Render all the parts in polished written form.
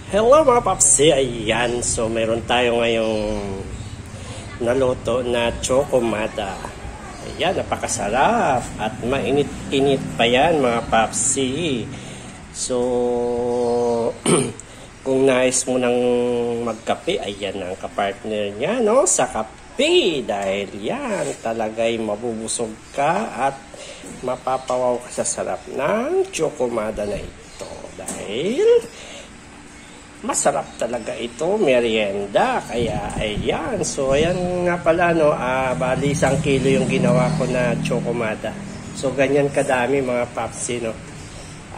Hello mga papsi, ayan. So meron tayo ngayong naluto na chokomada. Ayan, napakasarap at mainit-init pa yan mga papsi. So kung nais mo nang magkape, ayan ang kapartner niya, no? Sa kape, dahil yan talagay mabubusog ka at mapapawaw ka sa sarap ng chokomada na ito. Dahil masarap talaga ito, merienda. Kaya ayan, so ayan nga pala, no, bali 1 kilo yung ginawa ko na chokomada. So ganyan kadami mga papsi, no.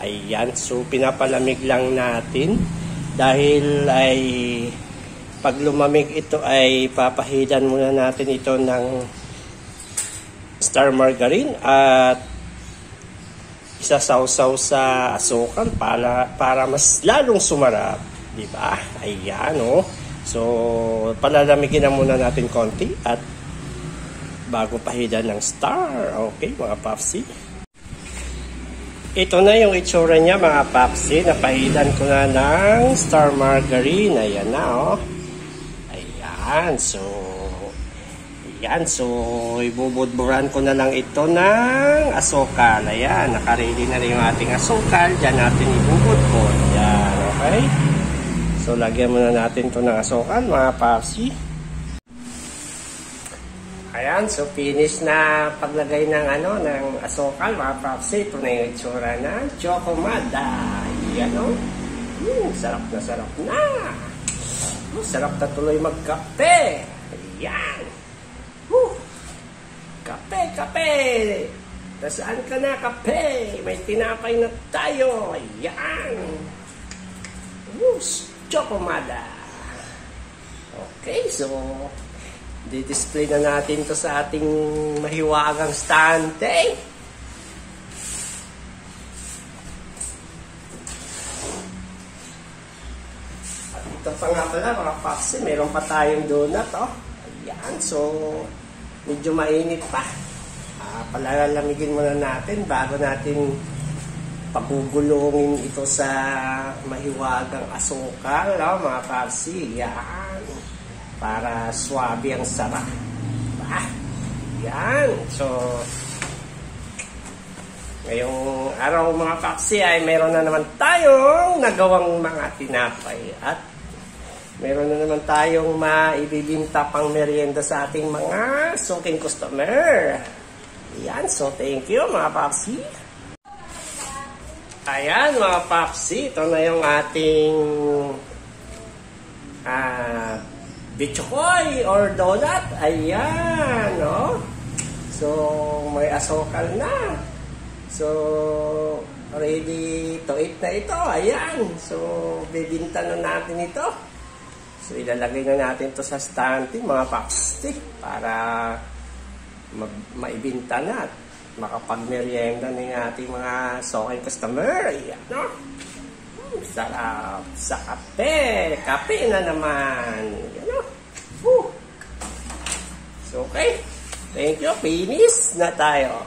Ayan, so pinapalamig lang natin dahil ay pag lumamig ito ay papahidan muna natin ito ng star margarine at isasawsaw sa asukal para mas lalong sumarap. Diba? Ayan, oh. So, palalamigin na muna natin konti at bago pahidan ng star. Okay, mga papsi. Ito na yung itsura niya, mga papsi. Napahidan ko na ng star margarine. Ayan na, oh. Ayan, so ibubudburan ko na lang ito ng asukal. Ayan, nakaready na rin yung ating asukal. Diyan natin ibubudbud. Ayan, okay? So, lagyan muna natin ito ng asukal, mga papsi. Ayan, so finish na paglagay ng ng asukal, mga papsi. Ito na yung itsura ng chokomada. Ayan, o. Sarap na sarap na. Sarap na tuloy magkape. Ayan. Kape. Nasaan ka na, kape? May tinapay na tayo. Ayan. Chokomada. Okay, so di-display na natin to sa ating mahiwagang stante. At ito pa nga pala, mga papsi, meron pa tayong donut, oh. Ayan, so medyo mainit pa. Palalamigin muna natin bago natin pagugulungin ito sa mahiwagang asukal, mga papsi. Yan. Para swabe ang sarap. Yan. So, ngayong araw, mga papsi, ay meron na naman tayong nagawang mga tinapay. At meron na naman tayong maibibinta pang merienda sa ating mga suking customer. Yan. So, thank you, mga papsi. Ayan, mga papsi, ito na yung ating bichokoy or donut. Ayan, no? So, may asukal na. So, ready to eat na ito. Ayan. So, bibinta na natin ito. So, ilalagay na natin ito sa stante, mga papsi, para maibinta na at makapagmerienda ng ating mga soking customer. Ayan, no? Sarap sa kape. Kape na naman. Ayan, no? So, okay. Thank you. Finish na tayo.